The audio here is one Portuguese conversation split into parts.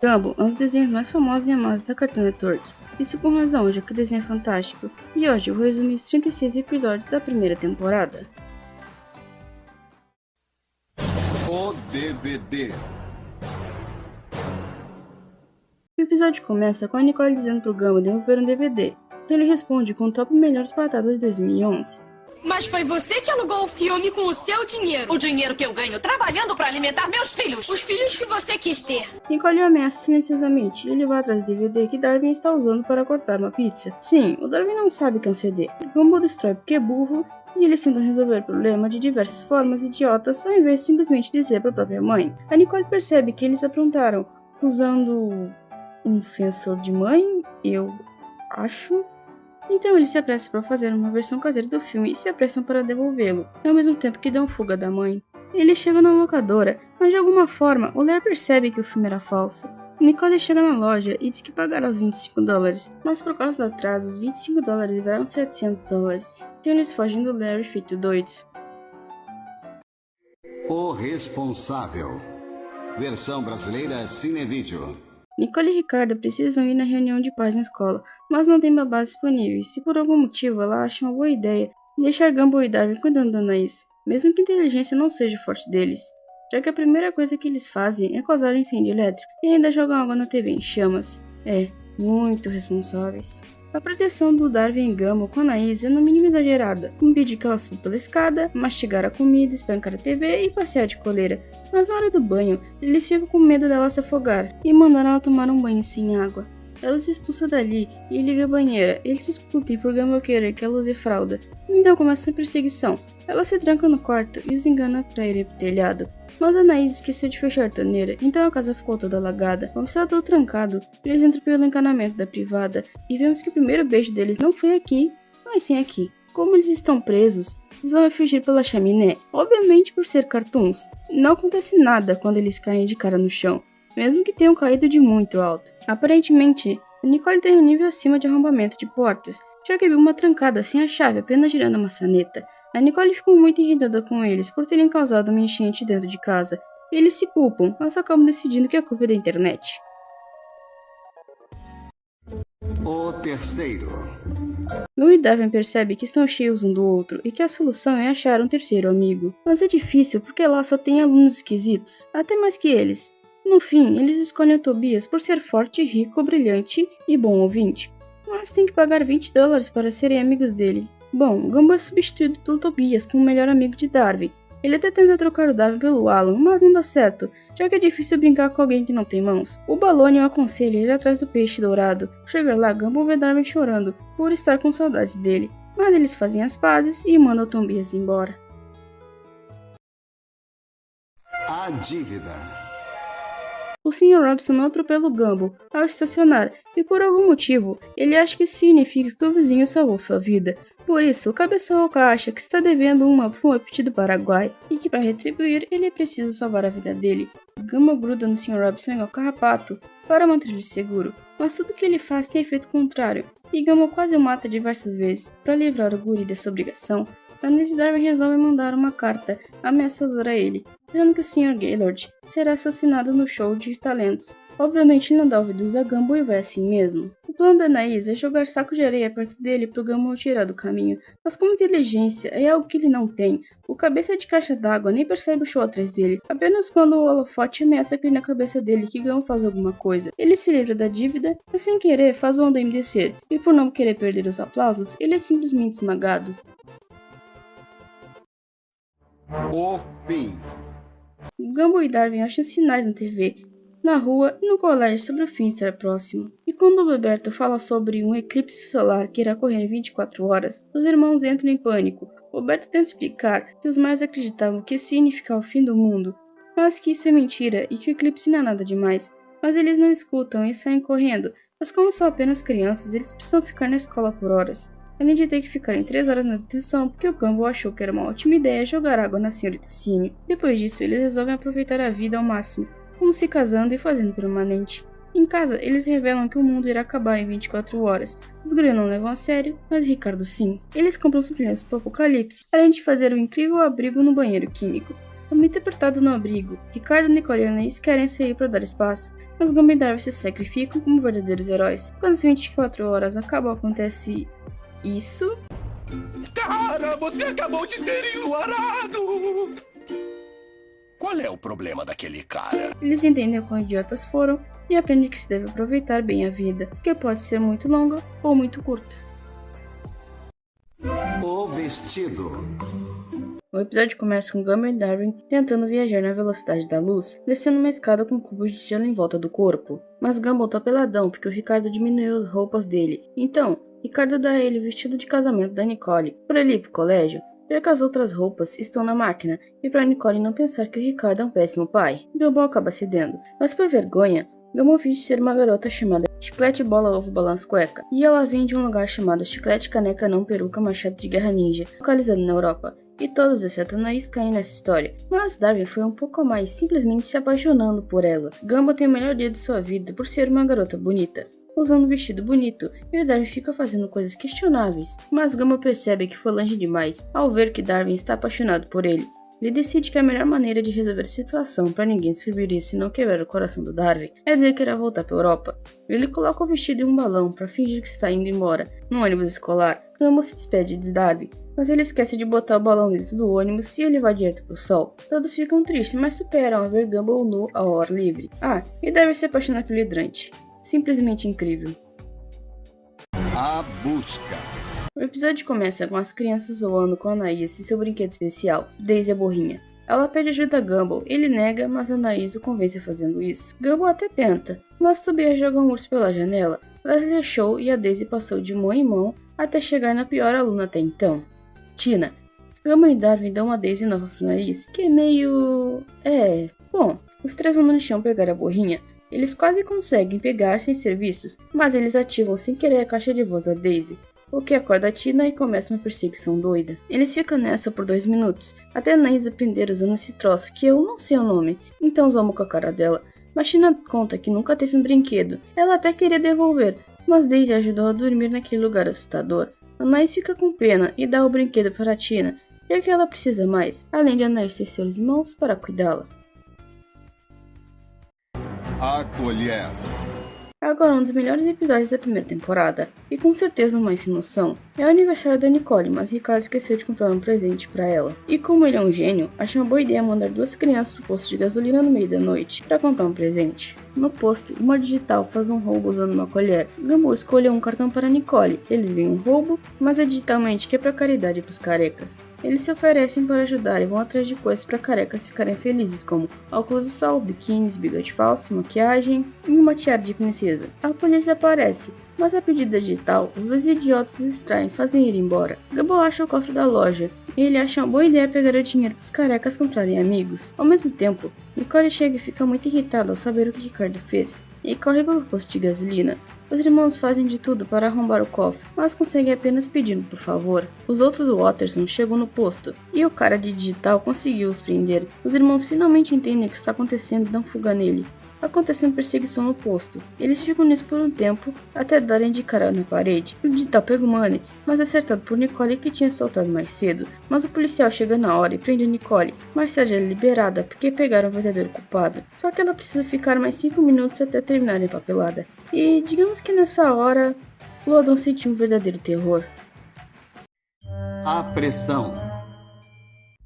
Gumball é um dos desenhos mais famosos e amados da Cartoon Network. Isso com razão, já que o desenho é fantástico. E hoje eu vou resumir os 36 episódios da primeira temporada. O DVD. O episódio começa com a Nicole dizendo pro Gumball devolver um DVD. Então ele responde com o top melhores batatas de 2011. Mas foi você que alugou o filme com o seu dinheiro. O dinheiro que eu ganho trabalhando para alimentar meus filhos. Os filhos que você quis ter. Nicole o ameaça silenciosamente e ele vai atrás do DVD que Darwin está usando para cortar uma pizza. Sim, o Darwin não sabe que é um CD. Gumball destrói porque é burro e eles tentam resolver o problema de diversas formas idiotas ao invés de simplesmente dizer para a própria mãe. A Nicole percebe que eles aprontaram usando um sensor de mãe, eu acho. Então eles se apressam para fazer uma versão caseira do filme e se apressam para devolvê-lo, ao mesmo tempo que dão fuga da mãe. Eles chegam na locadora, mas de alguma forma o Larry percebe que o filme era falso. Nicole chega na loja e diz que pagará os $25, mas por causa do atraso, os $25 viraram $700. Então eles fogem do Larry feito doidos. O Responsável. Versão brasileira Cinevídeo. Nicole e Ricardo precisam ir na reunião de pais na escola, mas não tem babás disponíveis, e por algum motivo ela acha uma boa ideia deixar Gumball e Darwin cuidando da Anaís, mesmo que a inteligência não seja o forte deles, já que a primeira coisa que eles fazem é causar um incêndio elétrico e ainda jogam água na TV em chamas. Muito responsáveis. A proteção do Darwin e Gumball com a Anaís é no mínimo exagerada, como pedir que ela suba pela escada, mastigar a comida, espancar a TV e passear de coleira. Mas na hora do banho, eles ficam com medo dela se afogar e mandaram ela tomar um banho sem água. Ela se expulsa dali e liga a banheira. Eles discutem por Gumball querer que ela use fralda. Então começa a perseguição. Ela se tranca no quarto e os engana para ir pro telhado. Mas a Anaís esqueceu de fechar a torneira, então a casa ficou toda alagada. Como está todo trancado, eles entram pelo encanamento da privada e vemos que o primeiro beijo deles não foi aqui, mas sim aqui. Como eles estão presos, resolvem fugir pela chaminé, obviamente por ser cartoons. Não acontece nada quando eles caem de cara no chão, mesmo que tenham caído de muito alto. Aparentemente, a Nicole tem um nível acima de arrombamento de portas, já que viu uma trancada sem a chave apenas girando a maçaneta. A Nicole ficou muito irritada com eles por terem causado uma enchente dentro de casa. Eles se culpam, mas acabam decidindo que a culpa é da internet. O Terceiro. Lou e Darwin percebem que estão cheios um do outro e que a solução é achar um terceiro amigo. Mas é difícil porque lá só tem alunos esquisitos, até mais que eles. No fim, eles escolhem o Tobias por ser forte, rico, brilhante e bom ouvinte. Mas tem que pagar $20 para serem amigos dele. Bom, Gumball é substituído pelo Tobias como o melhor amigo de Darwin. Ele até tenta trocar o Darwin pelo Alan, mas não dá certo, já que é difícil brincar com alguém que não tem mãos. O Baloney o aconselha a ir atrás do peixe dourado. Chegar lá, Gumball vê Darwin chorando por estar com saudades dele, mas eles fazem as pazes e mandam o Tobias embora. A Dívida. O Sr. Robson não atropela o Gumball ao estacionar, e por algum motivo, ele acha que isso significa que o vizinho salvou sua vida. Por isso, o Cabeção Oca acha que está devendo uma para um up do Paraguai, e que para retribuir, ele é preciso salvar a vida dele. Gumball gruda no Sr. Robson igual carrapato para manter ele seguro, mas tudo que ele faz tem efeito contrário, e Gumball quase o mata diversas vezes. Para livrar o guri dessa obrigação, Anaís e Darwin resolvem mandar uma carta ameaçadora a ele, dizendo que o Sr. Gaylord será assassinado no show de talentos. Obviamente ele não dá ouvidos a Gumball e vai assim mesmo. O plano da Anaís é jogar saco de areia perto dele pro Gumball tirar do caminho, mas como inteligência é algo que ele não tem, o cabeça de caixa d'água nem percebe o show atrás dele, apenas quando o holofote ameaça cair na cabeça dele que Gumball faz alguma coisa. Ele se livra da dívida, mas sem querer faz o andaime descer, e por não querer perder os aplausos, ele é simplesmente esmagado. O Fim. Gumball e Darwin acham sinais na TV, na rua e no colégio sobre o fim estar próximo. E quando o Roberto fala sobre um eclipse solar que irá ocorrer em 24 horas, os irmãos entram em pânico. Roberto tenta explicar que os mais acreditavam que isso significava o fim do mundo, mas que isso é mentira e que o eclipse não é nada demais. Mas eles não escutam e saem correndo, mas como são apenas crianças, eles precisam ficar na escola por horas. Além de ter que ficar em 3 horas na detenção porque o Gumball achou que era uma ótima ideia jogar água na senhorita Simi. Depois disso, eles resolvem aproveitar a vida ao máximo, como se casando e fazendo permanente. Em casa, eles revelam que o mundo irá acabar em 24 horas. Os gurias não levam a sério, mas Ricardo sim. Eles compram suprimentos para o apocalipse, além de fazer um incrível abrigo no banheiro químico. Muito apertado no abrigo, Ricardo, Nicole e Anaís querem sair para dar espaço, mas Gumball e Darwin se sacrificam como verdadeiros heróis. Quando as 24 horas acabam, acontece isso. Cara, você acabou de ser enluarado! Qual é o problema daquele cara? Eles entendem o quão idiotas foram e aprendem que se deve aproveitar bem a vida, que pode ser muito longa ou muito curta. O vestido. O episódio começa com Gumball e Darwin tentando viajar na velocidade da luz, descendo uma escada com cubos de gelo em volta do corpo. Mas Gumball tá peladão porque o Ricardo diminuiu as roupas dele. Então, Ricardo dá a ele o vestido de casamento da Nicole para ele ir pro colégio, já que as outras roupas estão na máquina, e para Nicole não pensar que o Ricardo é um péssimo pai. Gumball acaba cedendo, mas por vergonha, Gumball finge ser uma garota chamada Chiclete Bola Ovo Balanço Cueca, e ela vem de um lugar chamado Chiclete Caneca Não Peruca Machado de Guerra Ninja, localizado na Europa. E todos, exceto Anaís, caem nessa história. Mas Darwin foi um pouco a mais, simplesmente se apaixonando por ela. Gumball tem o melhor dia de sua vida por ser uma garota bonita, usando um vestido bonito, e o Darwin fica fazendo coisas questionáveis. Mas Gumball percebe que foi longe demais ao ver que Darwin está apaixonado por ele. Ele decide que a melhor maneira de resolver a situação para ninguém descobrir isso e não quebrar o coração do Darwin é dizer que irá voltar para a Europa. Ele coloca o vestido em um balão para fingir que está indo embora. No ônibus escolar, Gumball se despede de Darwin, mas ele esquece de botar o balão dentro do ônibus e ele vai direto pro sol. Todos ficam tristes, mas superam ao ver Gumball nu ao ar livre. E Darwin se apaixona pelo hidrante. Simplesmente incrível. A busca. O episódio começa com as crianças zoando com Anaís e seu brinquedo especial, Daisy a Burrinha. Ela pede ajuda a Gumball, ele nega, mas Anaís o convence fazendo isso. Gumball até tenta, mas Tobias joga um urso pela janela. Leslie achou e a Daisy passou de mão em mão até chegar na pior aluna até então, Tina. Gumball e Darwin dão uma Daisy nova pro Anaís, que é meio... Bom, os três vão no chão pegar a burrinha. Eles quase conseguem pegar sem ser vistos, mas eles ativam sem querer a caixa de voz da Daisy, o que acorda a Tina e começa uma perseguição doida. Eles ficam nessa por 2 minutos, até Anaís aprender usando esse troço que eu não sei o nome, então zomo com a cara dela. Mas Tina conta que nunca teve um brinquedo, ela até queria devolver, mas Daisy ajudou a dormir naquele lugar assustador. Anaís fica com pena e dá o brinquedo para Tina, já que ela precisa mais, além de Anaís ter seus irmãos para cuidá-la. A colher. Agora, um dos melhores episódios da primeira temporada, e com certeza o mais sem noção, é o aniversário da Nicole, mas Ricardo esqueceu de comprar um presente para ela. E como ele é um gênio, acha uma boa ideia mandar 2 crianças pro posto de gasolina no meio da noite para comprar um presente. No posto, uma digital faz um roubo usando uma colher. Gumball escolheu um cartão para Nicole. Eles veem um roubo, mas é digitalmente que é para caridade pros carecas. Eles se oferecem para ajudar e vão atrás de coisas para carecas ficarem felizes, como óculos de sol, biquínis, bigode falso, maquiagem e uma tiara de princesa. A polícia aparece, mas a pedida digital, os 2 idiotas extraem e fazem ir embora. Gumball acha o cofre da loja e ele acha uma boa ideia pegar o dinheiro para os carecas comprarem amigos. Ao mesmo tempo, Nicole chega e fica muito irritada ao saber o que Ricardo fez e corre para o posto de gasolina. Os irmãos fazem de tudo para arrombar o cofre, mas conseguem apenas pedindo por favor. Os outros Watterson chegam no posto, e o cara de digital conseguiu os prender. Os irmãos finalmente entendem o que está acontecendo e dão fuga nele. Acontece uma perseguição no posto. Eles ficam nisso por um tempo, até darem de cara na parede. O digital pega o Money, mas é acertado por Nicole que tinha soltado mais cedo. Mas o policial chega na hora e prende a Nicole. Mais tarde ela é liberada porque pegaram o verdadeiro culpado. Só que ela precisa ficar mais 5 minutos até terminar a papelada. E digamos que nessa hora, o ladrão sentiu um verdadeiro terror. A pressão.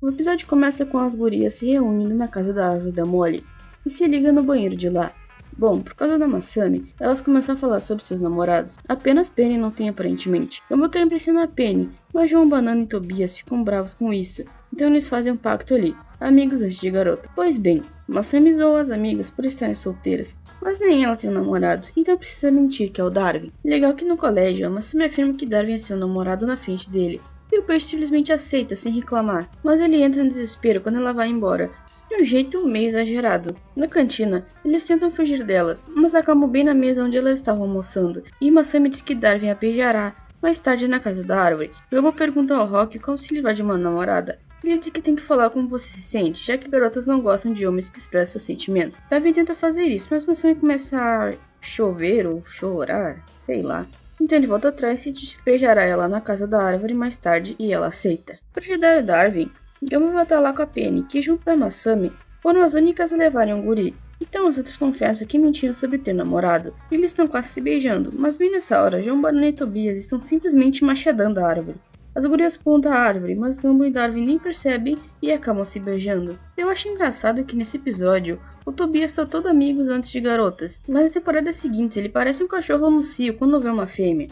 O episódio começa com as gurias se reunindo na casa da árvore da Molly e se liga no banheiro de lá. Bom, por causa da Masami, elas começam a falar sobre seus namorados. Apenas Penny não tem aparentemente. Gumball quer impressionar Penny, mas João, Banana e Tobias ficam bravos com isso. Então eles fazem um pacto ali, amigos antes de garota. Pois bem, Masami zoa as amigas por estarem solteiras, mas nem ela tem um namorado, então precisa mentir que é o Darwin. Legal que no colégio, a Masami afirma que Darwin é seu namorado na frente dele, e o Percy simplesmente aceita sem reclamar. Mas ele entra em desespero quando ela vai embora, de um jeito meio exagerado. Na cantina, eles tentam fugir delas, mas acabam bem na mesa onde elas estavam almoçando, e Masami diz que Darwin a beijará mais tarde na casa da árvore. Gumball pergunta ao Rock como se livrar de uma namorada. Ele diz que tem que falar como você se sente, já que garotas não gostam de homens que expressam seus sentimentos. Darwin tenta fazer isso, mas Masami começa a chover ou chorar, sei lá. Então ele volta atrás e diz que beijará ela na casa da árvore mais tarde e ela aceita. Para ajudar o Darwin, Gumball vai estar lá com a Penny, que junto da Masami foram as únicas a levarem um guri, Então os outros confessam que mentiram sobre ter namorado. Eles estão quase se beijando, mas bem nessa hora, João Barney e Tobias estão simplesmente machadando a árvore. As gurias apontam a árvore, mas Gumball e Darwin nem percebem e acabam se beijando. Eu acho engraçado que nesse episódio, o Tobias está todo amigos antes de garotas, mas na temporada seguinte ele parece um cachorro no cio quando vê uma fêmea.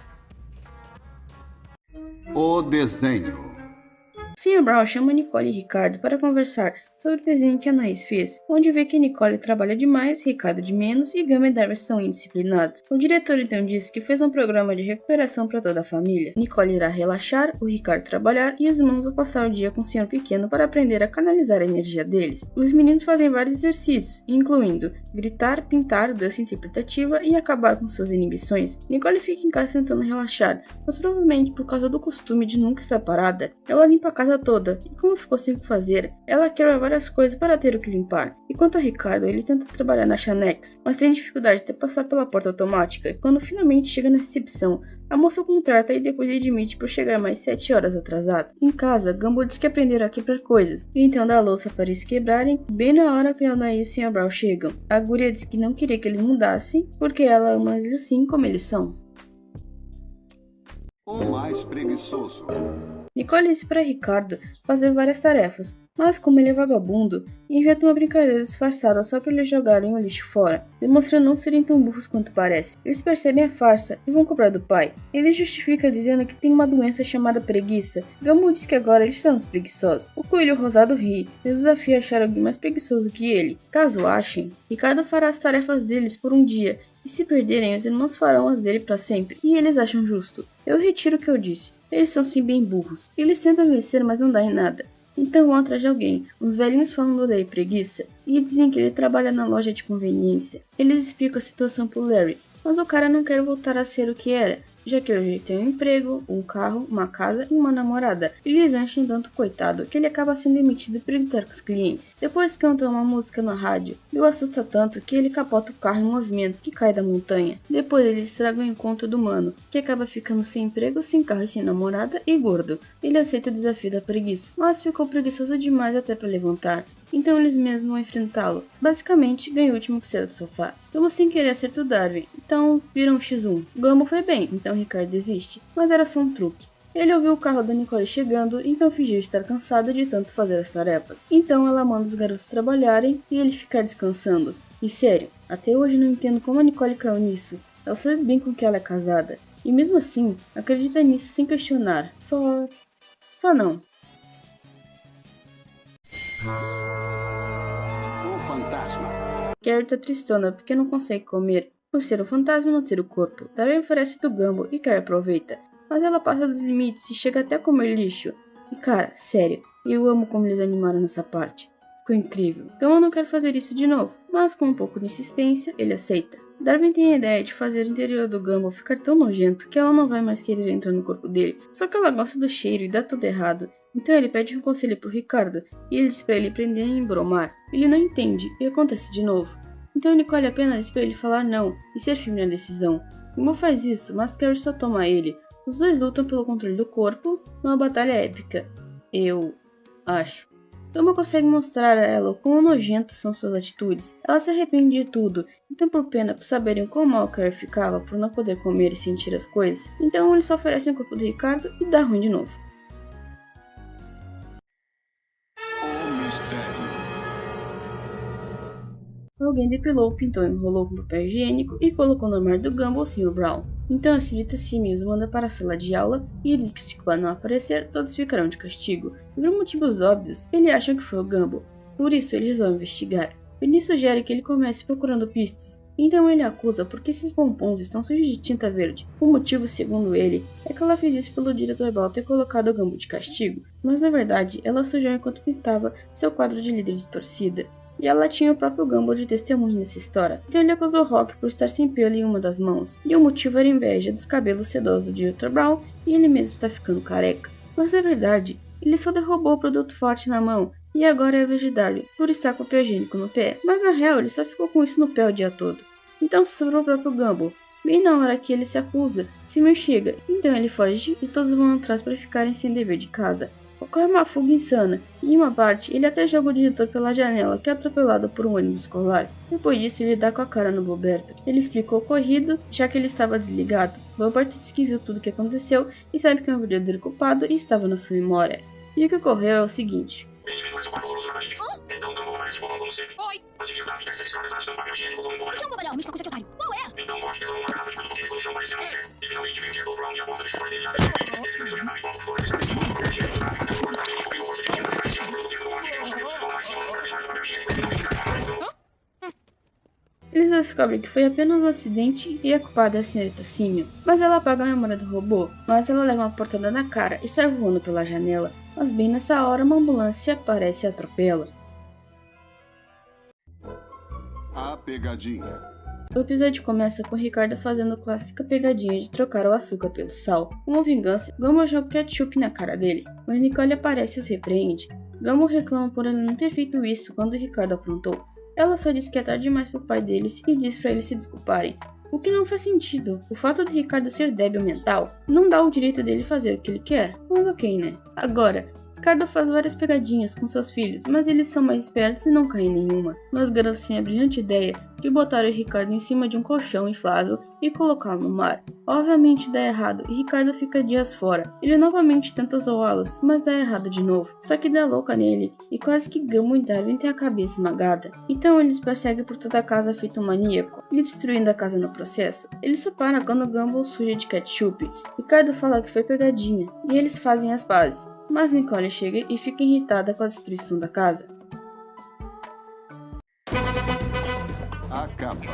O desenho. Sr. Brown chama Nicole e Ricardo para conversar sobre o desenho que a Anaís fez, onde vê que Nicole trabalha demais, Ricardo de menos e Gama e Darwin são indisciplinados. O diretor então disse que fez um programa de recuperação para toda a família. Nicole irá relaxar, o Ricardo trabalhar e os irmãos vão passar o dia com o Sr. Pequeno para aprender a canalizar a energia deles. Os meninos fazem vários exercícios, incluindo gritar, pintar, dança interpretativa e acabar com suas inibições. Nicole fica em casa tentando relaxar, mas provavelmente por causa do costume de nunca estar parada, ela limpa a casa toda, e como ficou sem o que fazer, ela quebra várias coisas para ter o que limpar. E quanto a Ricardo, ele tenta trabalhar na Xanex, mas tem dificuldade de passar pela porta automática, e quando finalmente chega na recepção, a moça o contrata e depois admite por chegar mais 7 horas atrasado. Em casa, Gumball diz que aprenderam a quebrar coisas, e então dá a louça para eles quebrarem, bem na hora que a Anaís e a Brown chegam. A guria diz que não queria que eles mudassem, porque ela ama eles assim como eles são. O mais preguiçoso. Nicole disse para Ricardo fazer várias tarefas, mas como ele é vagabundo, inventa uma brincadeira disfarçada só para eles jogarem o lixo fora, demonstrando não serem tão burros quanto parece. Eles percebem a farsa e vão cobrar do pai. Ele justifica dizendo que tem uma doença chamada preguiça. Gumball diz que agora eles são os preguiçosos. O coelho rosado ri e desafia a achar alguém mais preguiçoso que ele. Caso achem, Ricardo fará as tarefas deles por um dia, e se perderem, os irmãos farão as dele para sempre, e eles acham justo. Eu retiro o que eu disse. Eles são sim bem burros. Eles tentam vencer, mas não dá em nada. Então vão atrás de alguém. Uns velhinhos falam do Larry preguiça e dizem que ele trabalha na loja de conveniência. Eles explicam a situação pro Larry, mas o cara não quer voltar a ser o que era, já que hoje ele tem um emprego, um carro, uma casa e uma namorada. Eles acham tanto coitado que ele acaba sendo demitido por gritar com os clientes. Depois cantam uma música na rádio. Bill assusta tanto que ele capota o carro em movimento que cai da montanha. Depois eles estragam o encontro do mano, que acaba ficando sem emprego, sem carro e sem namorada e gordo. Ele aceita o desafio da preguiça, mas ficou preguiçoso demais até para levantar. Então eles mesmos vão enfrentá-lo. Basicamente, ganha o último que saiu do sofá. Gumball sem querer acerta o Darwin, então viram um X1. Gumball foi bem, então Ricardo desiste, mas era só um truque. Ele ouviu o carro da Nicole chegando, então fingiu estar cansado de tanto fazer as tarefas. Então ela manda os garotos trabalharem e ele ficar descansando. E sério, até hoje não entendo como a Nicole caiu nisso. Ela sabe bem com que ela é casada. E mesmo assim, acredita nisso sem questionar. Só não. O fantasma. Carrie tá tristona porque não consegue comer, por ser um fantasma e não ter o corpo. Darwin oferece do Gumball e Carrie aproveita, mas ela passa dos limites e chega até a comer lixo. E cara, sério, eu amo como eles animaram nessa parte. Ficou incrível. Gumball não quer fazer isso de novo, mas com um pouco de insistência, ele aceita. Darwin tem a ideia de fazer o interior do Gumball ficar tão nojento que ela não vai mais querer entrar no corpo dele, só que ela gosta do cheiro e dá tudo errado. Então ele pede um conselho pro Ricardo, e ele diz pra ele prender e embromar. Ele não entende, e acontece de novo. Então Nicole apenas diz pra ele falar não, e ser firme na decisão. Gumball faz isso, mas Carrie só toma ele. Os dois lutam pelo controle do corpo, numa batalha épica. Eu acho. Gumball consegue mostrar a ela o quão nojentas são suas atitudes. Ela se arrepende de tudo, então por pena por saberem quão mal Carrie ficava por não poder comer e sentir as coisas, então ele só oferece o corpo do Ricardo e dá ruim de novo. Alguém depilou, pintou, enrolou com papel higiênico e colocou no armário do Gumball sem o Brown. Então a senhorita Simi os manda para a sala de aula e diz que se o não aparecer, todos ficarão de castigo. E por motivos óbvios, ele acha que foi o Gumball. Por isso ele resolve investigar. Benny sugere que ele comece procurando pistas. Então ele a acusa porque esses pompons estão sujos de tinta verde. O motivo, segundo ele, é que ela fez isso pelo diretor Ball ter colocado o Gumball de castigo. Mas na verdade, ela sujou enquanto pintava seu quadro de líder de torcida. E ela tinha o próprio Gumball de testemunho nessa história. Então ele acusou Rock por estar sem pelo em uma das mãos. E o motivo era inveja dos cabelos sedosos do Dr. Brown e ele mesmo tá ficando careca. Mas na verdade, ele só derrubou o produto forte na mão e agora é a vez de Darwin por estar com o papel higiênico no pé. Mas na real ele só ficou com isso no pé o dia todo. Então sobrou o próprio Gumball. Bem na hora que ele se acusa, Simon chega. Então ele foge e todos vão atrás para ficarem sem dever de casa. Ocorre uma fuga insana, e em uma parte ele até joga o diretor pela janela, que é atropelado por um ônibus escolar. Depois disso ele dá com a cara no Boberto. Ele explica o ocorrido, já que ele estava desligado. Boberto diz que viu tudo o que aconteceu e sabe que é um verdadeiro culpado e estava na sua memória. E o que ocorreu é o seguinte. Então Gumball aparece como um sebe. Oi. A seguir, Darwin desce as escadas arrastando papel higiênico como um bobalhão. O que é um bobalhão? Me explica o secretário. Qual é? Então Rock derrama uma garrafa de produto químico no chão parecendo um pé. E finalmente vem o diretor Brown e a porta do escritório dele abre de repente. Ele fica desorientado e bota flores em cima do papel higiênico. Darwin derruba o papel higiênico e o rosto de tinta cai em cima do produto químico do Rock. E não sabemos que vão lá em cima para deixar o papel higiênico e finalmente cai na mão. Eles descobrem que foi apenas um acidente e a culpada é a senhorita Simio. Mas ela apaga a memória do robô, mas ela leva uma portada na cara e sai voando pela janela. Mas bem nessa hora uma ambulância aparece e atropela. A pegadinha. O episódio começa com Ricardo fazendo a clássica pegadinha de trocar o açúcar pelo sal. Como vingança, Gumball joga ketchup na cara dele, mas Nicole aparece e os repreende. Gumball reclama por ele não ter feito isso quando Ricardo aprontou. Ela só diz que é tarde demais pro pai deles e diz pra eles se desculparem. O que não faz sentido. O fato de Ricardo ser débil mental não dá o direito dele fazer o que ele quer. Mas ok, né? Agora, Ricardo faz várias pegadinhas com seus filhos, mas eles são mais espertos e não caem em nenhuma. Mas garotos têm a brilhante ideia de botar o Ricardo em cima de um colchão inflável e colocá-lo no mar. Obviamente dá errado e Ricardo fica dias fora. Ele novamente tenta zoá-los, mas dá errado de novo. Só que dá louca nele e quase que Gumball e Darwin têm a cabeça esmagada. Então eles perseguem por toda a casa feito um maníaco, e destruindo a casa no processo. Ele só para quando Gumball suja de ketchup. Ricardo fala que foi pegadinha e eles fazem as pazes. Mas Nicole chega e fica irritada com a destruição da casa. A capa.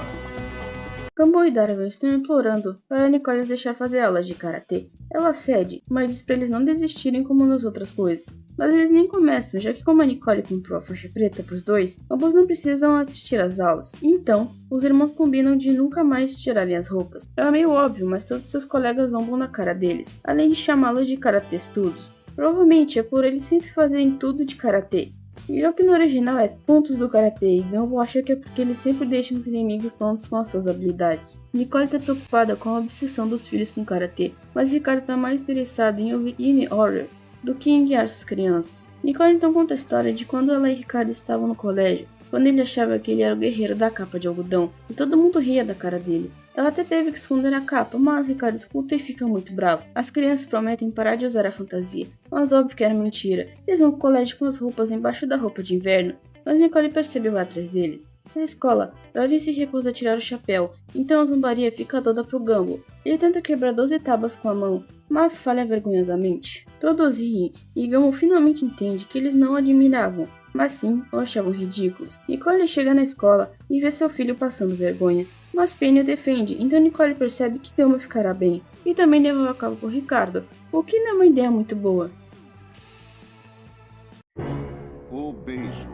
Gumball e Darwin estão implorando para Nicole deixar fazer aulas de karatê. Ela cede, mas diz para eles não desistirem como nas outras coisas. Mas eles nem começam, já que como a Nicole comprou a faixa preta para os dois, ambos não precisam assistir às aulas. Então, os irmãos combinam de nunca mais tirarem as roupas. É meio óbvio, mas todos seus colegas zombam na cara deles, além de chamá-los de karatê-estudos. Provavelmente é por eles sempre fazerem tudo de karatê. E o que no original é tontos do karatê, e Gumball acha que é porque eles sempre deixam os inimigos tontos com as suas habilidades. Nicole tá preocupada com a obsessão dos filhos com karatê, mas Ricardo tá mais interessado em ouvir In Order do que em guiar suas crianças. Nicole então conta a história de quando ela e Ricardo estavam no colégio, quando ele achava que ele era o guerreiro da capa de algodão, e todo mundo ria da cara dele. Ela até teve que esconder a capa, mas Ricardo escuta e fica muito bravo. As crianças prometem parar de usar a fantasia, mas óbvio que era mentira. Eles vão ao colégio com as roupas embaixo da roupa de inverno, mas Nicole percebeu atrás deles. Na escola, Darwin se recusa a tirar o chapéu, então a zombaria fica toda pro Gumball. Ele tenta quebrar 12 tábuas com a mão, mas falha vergonhosamente. Todos riem, e Gumball finalmente entende que eles não o admiravam, mas sim o achavam ridículos. Nicole chega na escola e vê seu filho passando vergonha. Mas Penny o defende, então Nicole percebe que Gumball ficará bem, e também leva a cabo por Ricardo, o que não é uma ideia muito boa. O beijo.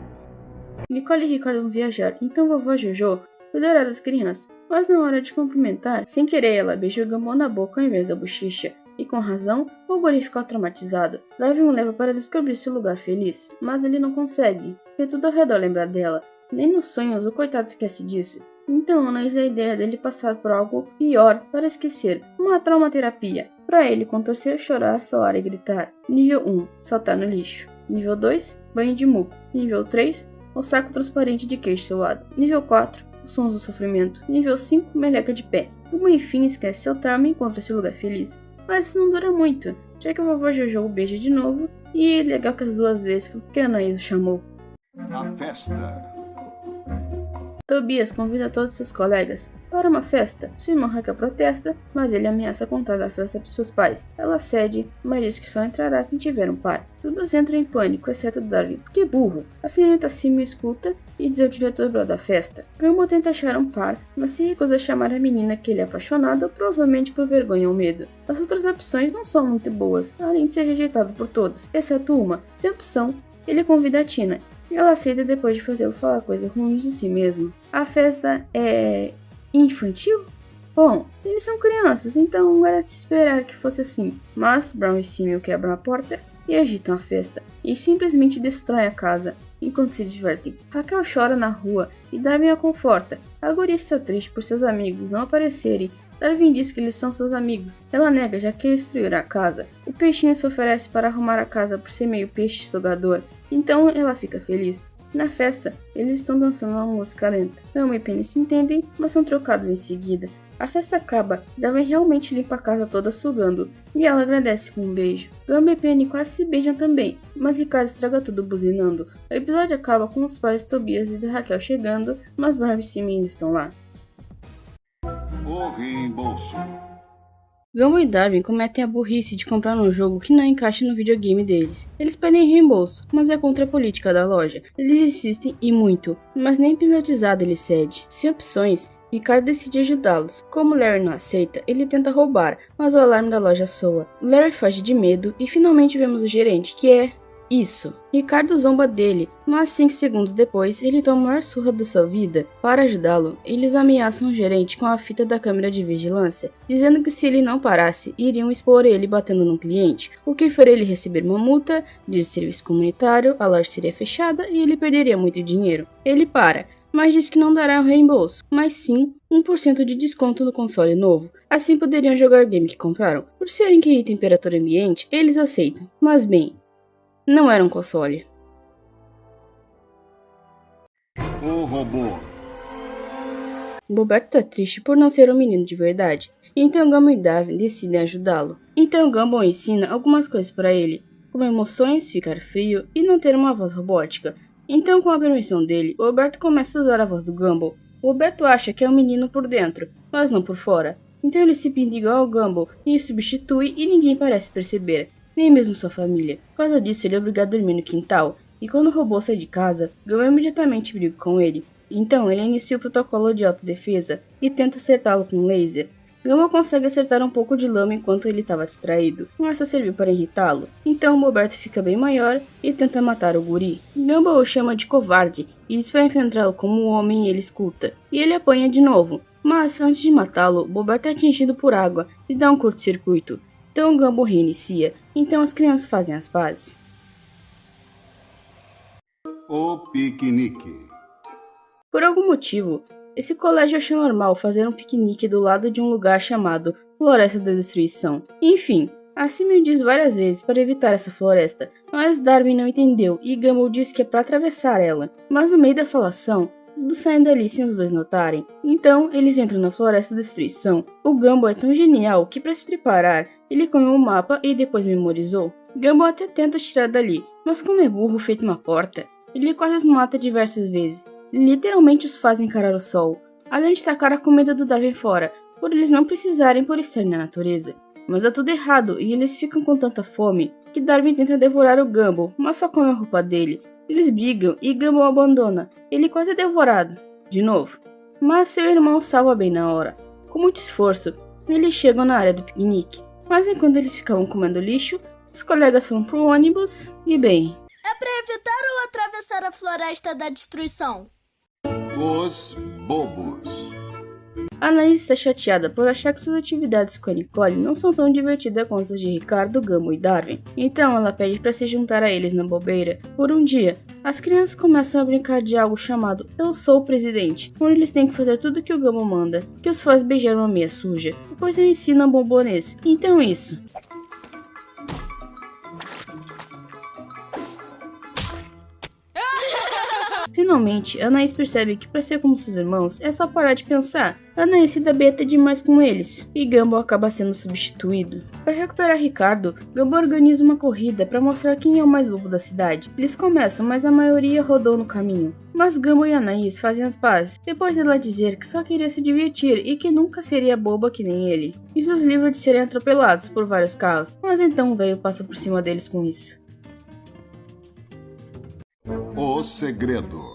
Nicole e Ricardo vão viajar, então vovó Jojo cuidará das crianças, mas na hora de cumprimentar, sem querer ela beija o Gumball na boca ao invés da bochecha, e com razão, o guri fica traumatizado. Darwin o leva para descobrir seu lugar feliz, mas ele não consegue, porque tudo ao redor lembra dela, nem nos sonhos o coitado esquece disso. Então Ana usa a ideia dele passar por algo pior para esquecer, uma traumaterapia. Para ele contorcer, chorar, soar e gritar. Nível 1, saltar no lixo. Nível 2, banho de muco. Nível 3, o saco transparente de queijo suado. Nível 4, os sons do sofrimento. Nível 5, meleca de pé. Como enfim esquece seu trauma e encontra seu lugar feliz. Mas isso não dura muito, já que a vovó Jojo o beija de novo, e é legal que as duas vezes foi porque a Anaís o chamou. A festa. Tobias convida todos seus colegas para uma festa. Sua irmã Haka protesta, mas ele ameaça contar da festa para seus pais. Ela cede, mas diz que só entrará quem tiver um par. Todos entram em pânico, exceto Darwin, porque burro. A senhorita Simio escuta e diz ao diretor da festa. Gumball tenta achar um par, mas se recusa a chamar a menina que ele é apaixonado, provavelmente por vergonha ou medo. As outras opções não são muito boas, além de ser rejeitado por todos, exceto uma. Sem opção, ele convida a Tina. Ela aceita depois de fazê-lo falar coisas ruins de si mesmo. A festa é infantil? Bom, eles são crianças, então era de se esperar que fosse assim. Mas Brown e Simio quebram a porta e agitam a festa, e simplesmente destroem a casa, enquanto se divertem. Raquel chora na rua e Darwin a conforta, A guria está triste por seus amigos não aparecerem. Darwin diz que eles são seus amigos. Ela nega, já que destruirá a casa. O peixinho se oferece para arrumar a casa por ser meio peixe sugador. Então ela fica feliz. Na festa, eles estão dançando uma música lenta. Gumbo e Penny se entendem, mas são trocados em seguida. A festa acaba e Darwin realmente limpa a casa toda sugando, e ela agradece com um beijo. Gumbo e Penny quase se beijam também, mas Ricardo estraga tudo buzinando. O episódio acaba com os pais de Tobias e de Raquel chegando, mas Barbie e Simi ainda estão lá. O reembolso. Gumbo e Darwin cometem a burrice de comprar um jogo que não encaixa no videogame deles. Eles pedem reembolso, mas é contra a política da loja. Eles insistem e muito, mas nem hipnotizado ele cede. Sem opções, Ricardo decide ajudá-los. Como Larry não aceita, ele tenta roubar, mas o alarme da loja soa. Larry foge de medo e finalmente vemos o gerente, que é... isso. Ricardo zomba dele, mas 5 segundos depois ele toma a maior surra da sua vida. Para ajudá-lo, eles ameaçam o gerente com a fita da câmera de vigilância, dizendo que se ele não parasse, iriam expor ele batendo num cliente, o que faria ele receber uma multa de serviço comunitário, a loja seria fechada e ele perderia muito dinheiro. Ele para, mas diz que não dará o reembolso, mas sim 1% de desconto no console novo. Assim poderiam jogar o game que compraram. Por serem QI temperatura ambiente, eles aceitam. Mas bem, não era um console. O robô. Boberto tá triste por não ser um menino de verdade, então Gumbo e Darwin decidem ajudá-lo. Então Gumbo ensina algumas coisas para ele, como emoções, ficar frio e não ter uma voz robótica. Então, com a permissão dele, o Boberto começa a usar a voz do Gumbo. O Boberto acha que é um menino por dentro, mas não por fora. Então ele se pinta igual ao Gumbo e o substitui e ninguém parece perceber, nem mesmo sua família. Por causa disso, ele é obrigado a dormir no quintal, e quando o robô sai de casa, Gumbo imediatamente briga com ele. Então ele inicia o protocolo de autodefesa e tenta acertá-lo com um laser. Gumbo consegue acertar um pouco de lama enquanto ele estava distraído, mas só serviu para irritá-lo. Então o Boberto fica bem maior e tenta matar o guri. Gumbo o chama de covarde e diz para enfrentá-lo como um homem e ele escuta. E ele apanha de novo, mas antes de matá-lo, Boberto é atingido por água e dá um curto-circuito. Então o Gumbo reinicia, então as crianças fazem as pazes. O piquenique. Por algum motivo, esse colégio achou normal fazer um piquenique do lado de um lugar chamado Floresta da Destruição. Enfim, a Simi diz várias vezes para evitar essa floresta, mas Darwin não entendeu e Gumbo diz que é para atravessar ela. Mas no meio da falação, tudo saem dali sem os dois notarem. Então, eles entram na Floresta da Destruição. O Gumbo é tão genial que para se preparar, ele comeu um mapa e depois memorizou. Gumbo até tenta tirar dali, mas como é burro feito uma porta, ele quase os mata diversas vezes. Literalmente os faz encarar o sol, além de tacar a comida do Darwin fora, por eles não precisarem por estar na natureza. Mas dá tudo errado e eles ficam com tanta fome que Darwin tenta devorar o Gumbo, mas só come a roupa dele. Eles brigam e Gumbo o abandona, ele quase é devorado, de novo. Mas seu irmão salva bem na hora. Com muito esforço, eles chegam na área do piquenique, mas enquanto eles ficavam comendo lixo, os colegas foram pro ônibus e bem... É pra evitar ou atravessar a Floresta da Destruição? Os bobos. A Anaís está chateada por achar que suas atividades com a Nicole não são tão divertidas quanto as de Ricardo, Gumbo e Darwin. Então ela pede para se juntar a eles na bobeira. Por um dia, as crianças começam a brincar de algo chamado Eu Sou o Presidente, onde eles têm que fazer tudo o que o Gumbo manda, que os faz beijar uma meia suja. Depois eu ensino a bombonês. Então isso. Finalmente, Anaís percebe que para ser como seus irmãos é só parar de pensar. Anaís se dá bem até demais com eles, e Gumbo acaba sendo substituído. Para recuperar Ricardo, Gumbo organiza uma corrida para mostrar quem é o mais bobo da cidade. Eles começam, mas a maioria rodou no caminho. Mas Gumbo e Anaís fazem as pazes, depois dela dizer que só queria se divertir e que nunca seria boba que nem ele. E os livra de serem atropelados por vários carros, mas então o velho passa por cima deles com isso. O segredo.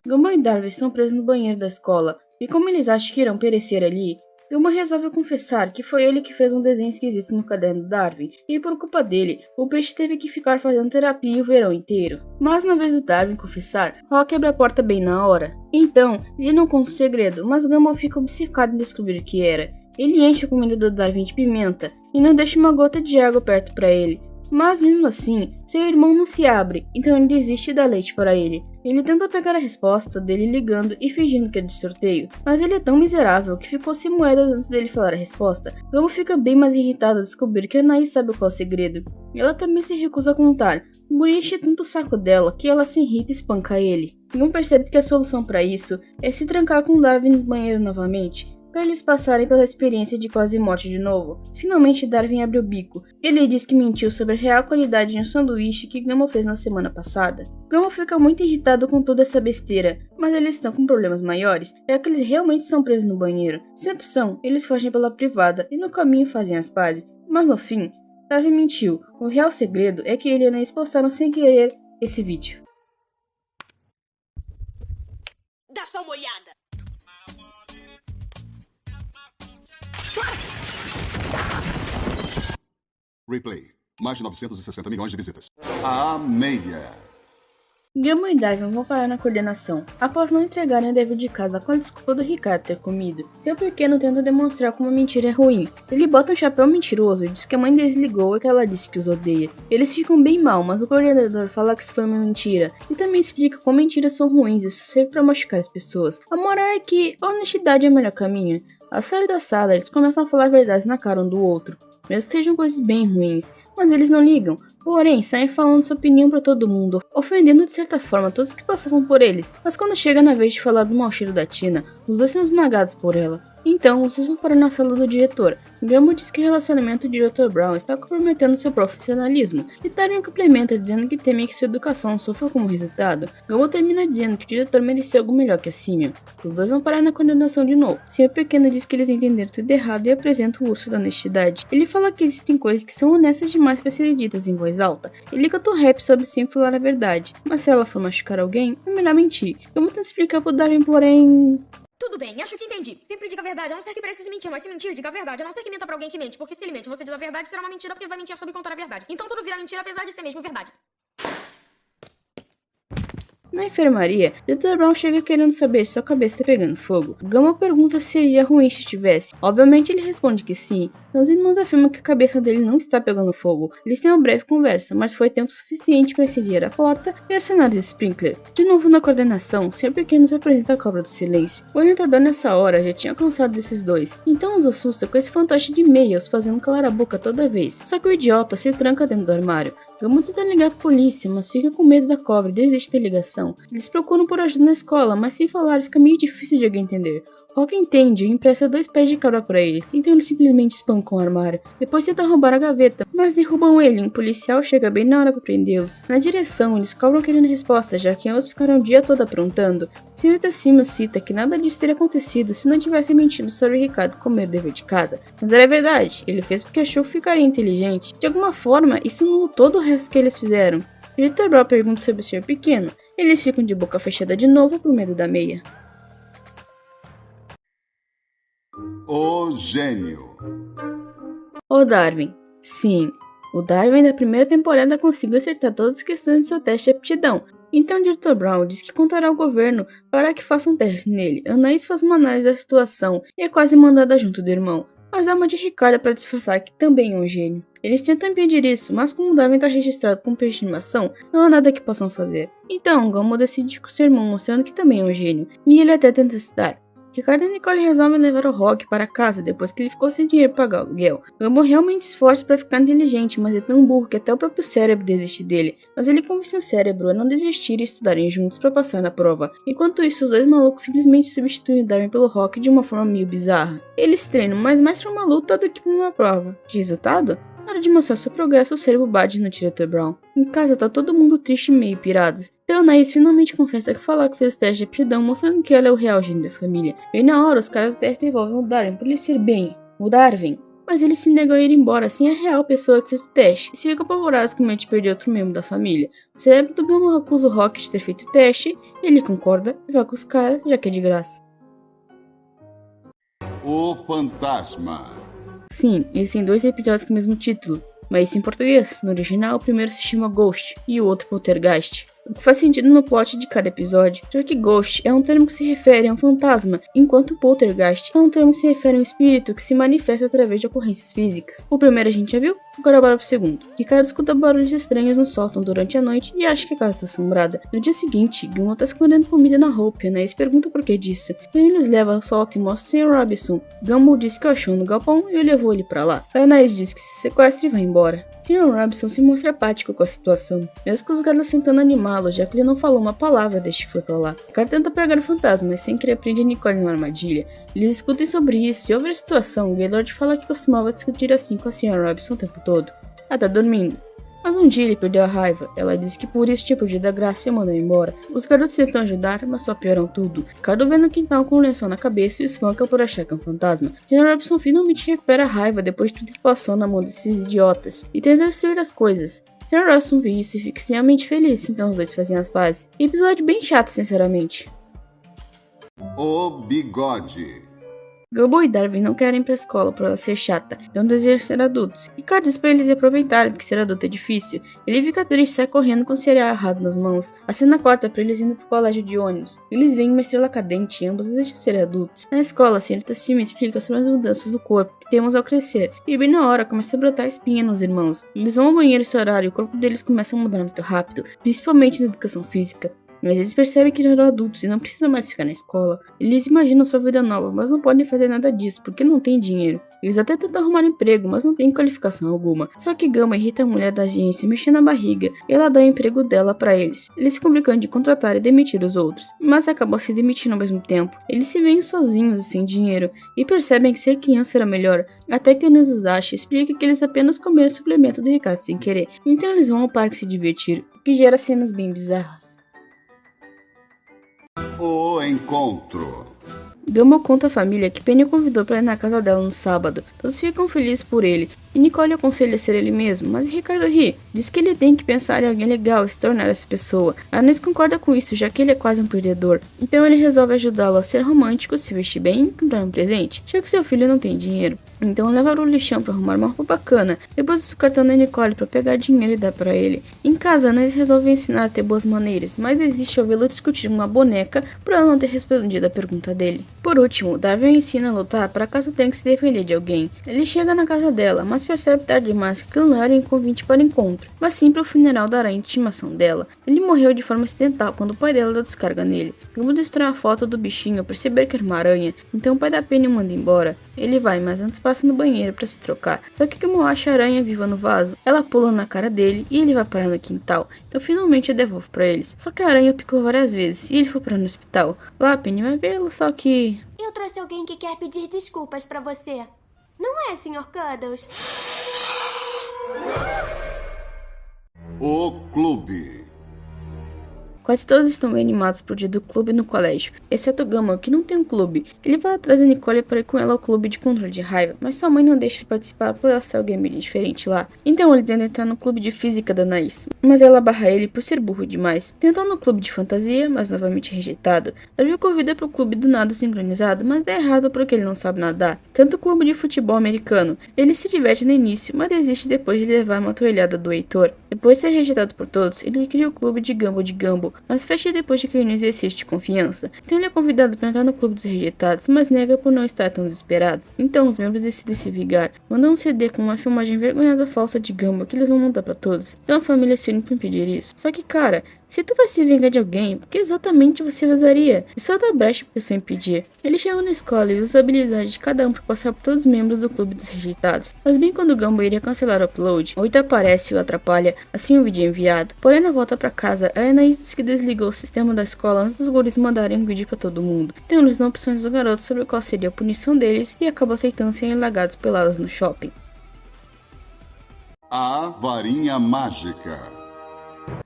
Gumbo e Darwin estão presos no banheiro da escola, e como eles acham que irão perecer ali, Gumbo resolve confessar que foi ele que fez um desenho esquisito no caderno do Darwin, e por culpa dele, o peixe teve que ficar fazendo terapia o verão inteiro. Mas na vez do Darwin confessar, Rock abre a porta bem na hora. Então, ele não conta o segredo, mas Gumbo fica obcecado em descobrir o que era. Ele enche a comida do Darwin de pimenta, e não deixa uma gota de água perto para ele. Mas mesmo assim, seu irmão não se abre, então ele desiste e dá leite para ele. Ele tenta pegar a resposta dele ligando e fingindo que é de sorteio, mas ele é tão miserável que ficou sem moedas antes dele falar a resposta. Gummo fica bem mais irritado ao descobrir que a Anaís sabe qual é o segredo. Ela também se recusa a contar. O guri enche tanto o saco dela que ela se irrita e espanca ele. Gummo percebe que a solução para isso é se trancar com Darwin no banheiro novamente, para eles passarem pela experiência de quase morte de novo. Finalmente Darwin abre o bico. Ele diz que mentiu sobre a real qualidade de um sanduíche que Gummo fez na semana passada. Gummo fica muito irritado com toda essa besteira, mas eles estão com problemas maiores, é que eles realmente são presos no banheiro. Sem opção, eles fogem pela privada e no caminho fazem as pazes, mas no fim, Darwin mentiu. O real segredo é que ele e a Anaís postaram sem querer esse vídeo. Dá só uma olhada. Replay. Mais de 960 milhões de visitas. A meia. Gummo e Darwin vão parar na coordenação, após não entregarem o dever de casa com a desculpa do Ricardo ter comido. Seu pequeno tenta demonstrar como a mentira é ruim. Ele bota um chapéu mentiroso e diz que a mãe desligou e que ela disse que os odeia. Eles ficam bem mal, mas o coordenador fala que isso foi uma mentira, e também explica como mentiras são ruins e isso serve pra machucar as pessoas. A moral é que a honestidade é o melhor caminho. Ao sair da sala, eles começam a falar verdades na cara um do outro, mesmo que sejam coisas bem ruins, mas eles não ligam. Porém, saem falando sua opinião pra todo mundo, ofendendo de certa forma todos que passavam por eles. Mas quando chega na vez de falar do mau cheiro da Tina, os dois são esmagados por ela. Então, os dois vão parar na sala do diretor. Gummo diz que o relacionamento do Dr. Brown está comprometendo seu profissionalismo, e Darwin complementa dizendo que teme que sua educação sofra como resultado. Gummo termina dizendo que o diretor merecia algo melhor que a Simeon. Os dois vão parar na condenação de novo. Seu pequeno diz que eles entenderam tudo errado e apresenta o urso da honestidade. Ele fala que existem coisas que são honestas demais para serem ditas em voz alta. Ele canta um rap sobre sempre falar a verdade, mas se ela for machucar alguém, é melhor mentir. Gummo tenta explicar pro Darwin, porém... Tudo bem, acho que entendi. Sempre diga a verdade, a não ser que precise mentir, mas se mentir, diga a verdade, a não ser que minta pra alguém que mente, porque se ele mente, você diz a verdade, será uma mentira porque vai mentir sobre contar a verdade. Então tudo vira mentira apesar de ser mesmo verdade. Na enfermaria, Dr. Brown chega querendo saber se sua cabeça tá pegando fogo. Gummo pergunta se seria ruim se estivesse. Obviamente ele responde que sim. Os irmãos afirmam que a cabeça dele não está pegando fogo. Eles têm uma breve conversa, mas foi tempo suficiente para incendiar a porta e acionar os sprinkler. De novo na coordenação, seu pequeno se apresenta a cobra do silêncio. O orientador nessa hora já tinha cansado desses dois, então os assusta com esse fantoche de meias fazendo calar a boca toda vez. Só que o idiota se tranca dentro do armário. Gummo tenta ligar pra polícia, mas fica com medo da cobra e desiste da ligação. Eles procuram por ajuda na escola, mas sem falar fica meio difícil de alguém entender. Rock entende e empresta 2 pés de cabra pra eles, então eles simplesmente espancam o armário. Depois tentam roubar a gaveta, mas derrubam ele e um policial chega bem na hora pra prendê-los. Na direção, eles cobram querendo resposta, já que ambos ficaram o dia todo aprontando. Senhorita Simmons cita que nada disso teria acontecido se não tivesse mentido sobre o Ricardo comer o dever de casa. Mas era verdade, ele fez porque achou que ficaria inteligente. De alguma forma, isso anulou todo o resto que eles fizeram. O Dr. Brown pergunta sobre o senhor pequeno. Eles ficam de boca fechada de novo por medo da meia. O gênio. O Darwin. Sim, o Darwin da primeira temporada conseguiu acertar todas as questões de seu teste de aptidão. Então o Dr. Brown diz que contará ao governo para que faça um teste nele. Anaís faz uma análise da situação e é quase mandada junto do irmão. Mas há uma de Ricardo para disfarçar que também é um gênio. Eles tentam impedir isso, mas como o Darwin está registrado como peixe de animação, não há nada que possam fazer. Então Gummo decide com seu irmão mostrando que também é um gênio, e ele até tenta estudar. Ricardo e Nicole resolvem levar o Rock para casa depois que ele ficou sem dinheiro para pagar o aluguel. Gummo realmente se esforça para ficar inteligente, mas é tão burro que até o próprio cérebro desiste dele. Mas ele convence o cérebro a não desistir e estudarem juntos para passar na prova. Enquanto isso, os dois malucos simplesmente substituem o Darwin pelo Rock de uma forma meio bizarra. Eles treinam, mas mais para uma luta do que para uma prova. Resultado? Na hora de mostrar seu progresso, o cérebro bate no Dr. Brown. Em casa tá todo mundo triste e meio pirados. Então Anaís finalmente confessa que falar que fez o teste de aptidão, mostrando que ela é o real gênio da família. Bem na hora, os caras do teste devolvem o Darwin por ele ser bem o Darwin. Mas ele se nega a ir embora sem a real pessoa que fez o teste. Eles ficam apavorados com medo de perder outro membro da família. O cérebro do Gummo acusa o Rock de ter feito o teste, ele concorda e vai com os caras, já que é de graça. O fantasma. Sim, eles têm 2 episódios com o mesmo título, mas isso em português. No original, o primeiro se chama Ghost e o outro Poltergeist. O que faz sentido no plot de cada episódio, já que Ghost é um termo que se refere a um fantasma, enquanto Poltergeist é um termo que se refere a um espírito que se manifesta através de ocorrências físicas. O primeiro a gente já viu, Agora bora pro segundo. Ricardo escuta barulhos estranhos no sótão durante a noite e acha que a casa está assombrada. No dia seguinte, Gumball tá escondendo comida na roupa e Anaís pergunta por que disso. Então eles levam ao sótão e mostram o Sr. Robinson. Gumball diz que o achou no galpão e o levou ele pra lá. A Anaís diz que se sequestra e vai embora. Sr. Robinson se mostra apático com a situação, mesmo com os garotos tentando animá-lo, já que ele não falou uma palavra desde que foi pra lá. Ricardo tenta pegar o fantasma, mas sem querer prende Nicole numa armadilha. Eles discutem sobre isso e over a situação, Gaylord fala que costumava discutir assim com a Sr. Robinson o tempo todo. Ela tá dormindo. Mas um dia ele perdeu a raiva. Ela disse que por isso tinha perdido a graça e o mandou embora. Os garotos tentam ajudar, mas só pioram tudo. Ricardo vê no quintal com um lençol na cabeça e o espanca por achar que é um fantasma. Sr. Robinson finalmente recupera a raiva depois de tudo que passou na mão desses idiotas e tenta destruir as coisas. Sr. Robinson vê isso e fica extremamente feliz, então os dois fazem as pazes. Episódio bem chato, sinceramente. O bigode. Gumball e Darwin não querem ir pra escola por ela ser chata, não desejam ser adultos. Ricardo diz pra eles aproveitarem, porque ser adulto é difícil. Ele fica triste e sai correndo com o cereal errado nas mãos. A cena corta pra eles indo pro colégio de ônibus. Eles veem uma estrela cadente e ambos desejam ser adultos. Na escola, a senhorita Sim explica sobre as mudanças do corpo que temos ao crescer. E bem na hora começa a brotar espinha nos irmãos. Eles vão ao banheiro esse horário e o corpo deles começa a mudar muito rápido, principalmente na educação física. Mas eles percebem que já eram adultos e não precisam mais ficar na escola. Eles imaginam sua vida nova, mas não podem fazer nada disso, porque não tem dinheiro. Eles até tentam arrumar emprego, mas não têm qualificação alguma. Só que Gumball irrita a mulher da agência mexendo na barriga, e ela dá o emprego dela pra eles. Eles ficam brincando de contratar e demitir os outros, mas acabam se demitindo ao mesmo tempo. Eles se veem sozinhos e sem dinheiro, e percebem que ser criança era melhor, até que o Nizusashi explica que eles apenas comeram o suplemento do Ricardo sem querer. Então eles vão ao parque se divertir, o que gera cenas bem bizarras. O encontro. Gumball conta à família que Penny o convidou para ir na casa dela no sábado. Todos ficam felizes por ele, e Nicole aconselha a ser ele mesmo, mas Ricardo ri. Diz que ele tem que pensar em alguém legal e se tornar essa pessoa. A Anaís concorda com isso, já que ele é quase um perdedor. Então ele resolve ajudá-lo a ser romântico, se vestir bem e comprar um presente, já que seu filho não tem dinheiro. Então leva o lixão para arrumar uma roupa bacana, depois usa o cartão da Nicole para pegar dinheiro e dar para ele. Em casa, Anaís resolve ensinar a ter boas maneiras, mas desiste ao vê-lo discutir uma boneca por ela não ter respondido a pergunta dele. Por último, Darwin ensina a lutar para caso tenha que se defender de alguém. Ele chega na casa dela, mas percebe tarde demais que aquilo não era um convite para o encontro, mas sim para o funeral da aranha de estimação dela. Ele morreu de forma acidental quando o pai dela deu descarga nele. Gumball destrói a foto do bichinho ao perceber que era uma aranha, então o pai da Penny o manda embora. Ele vai, mas antes passa no banheiro para se trocar. Só que Gumball acha a aranha viva no vaso, ela pula na cara dele e ele vai parar no quintal. Então finalmente devolve para eles. Só que a aranha picou várias vezes e ele foi parar no hospital. Lá a Penny vai vê-lo, só que... Eu trouxe alguém que quer pedir desculpas pra você. Não é, Sr. Cuddles? O clube. Quase todos estão bem animados pro dia do clube no colégio, exceto Gumball, que não tem um clube. Ele vai atrás da Nicole para ir com ela ao clube de controle de raiva, mas sua mãe não deixa ele participar por ela ser alguém meio diferente lá. Então ele tenta entrar no clube de física da Anaís, mas ela barra ele por ser burro demais. Tenta no clube de fantasia, mas novamente rejeitado. Darwin convida pro clube do nado sincronizado, mas dá errado porque ele não sabe nadar. Tanto o clube de futebol americano. Ele se diverte no início, mas desiste depois de levar uma toalhada do Heitor. Depois de ser rejeitado por todos, ele cria o clube de Gumball, mas fecha depois de cair no exercício de confiança. Então ele é convidado para entrar no clube dos rejeitados, mas nega por não estar tão desesperado. Então os membros decidem se vingar, mandam um CD com uma filmagem envergonhada falsa de Gumball que eles vão mandar para todos. Então a família se une para impedir isso. Só que cara, se tu vai se vingar de alguém, por que exatamente você vazaria? E só dá brecha pra pessoa impedir. Ele chega na escola e usa a habilidade de cada um para passar por todos os membros do clube dos rejeitados. Mas bem quando Gumball iria cancelar o upload, o Heitor aparece e o atrapalha, assim o vídeo é enviado. Porém na volta para casa, a Anaís diz que desligou o sistema da escola antes dos guris mandarem um vídeo para todo mundo. Então eles dão opções do garoto sobre qual seria a punição deles e acabam aceitando serem largados pelados no shopping. A varinha mágica.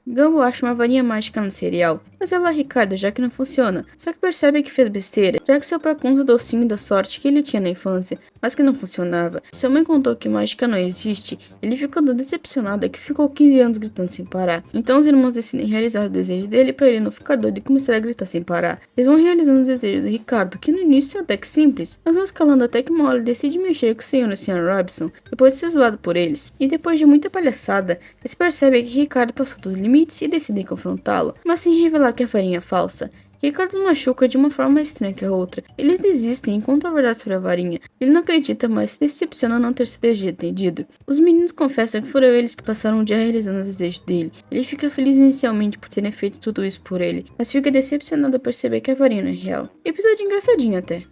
Gumball acha uma varinha mágica no cereal, mas ela Ricardo já que não funciona, só que percebe que fez besteira, já que seu pai conta o docinho da sorte que ele tinha na infância, mas que não funcionava. Sua mãe contou que mágica não existe, ele ficou tão decepcionado que ficou 15 anos gritando sem parar. Então os irmãos decidem realizar o desejo dele para ele não ficar doido e começar a gritar sem parar. Eles vão realizando o desejo do Ricardo, que no início é até que simples, mas vão escalando até que uma hora ele decide mexer com o senhor e o Sr. Robinson, depois de ser zoado por eles. E depois de muita palhaçada, eles percebem que Ricardo passou dos limites e decidem confrontá-lo, mas sem revelar que a varinha é falsa. Ricardo os machuca de uma forma mais estranha que a outra. Eles desistem e contam a verdade sobre a varinha. Ele não acredita, mas se decepciona não ter sido entendido. Os meninos confessam que foram eles que passaram o dia realizando os desejos dele. Ele fica feliz inicialmente por terem feito tudo isso por ele, mas fica decepcionado ao perceber que a varinha não é real. Episódio engraçadinho até.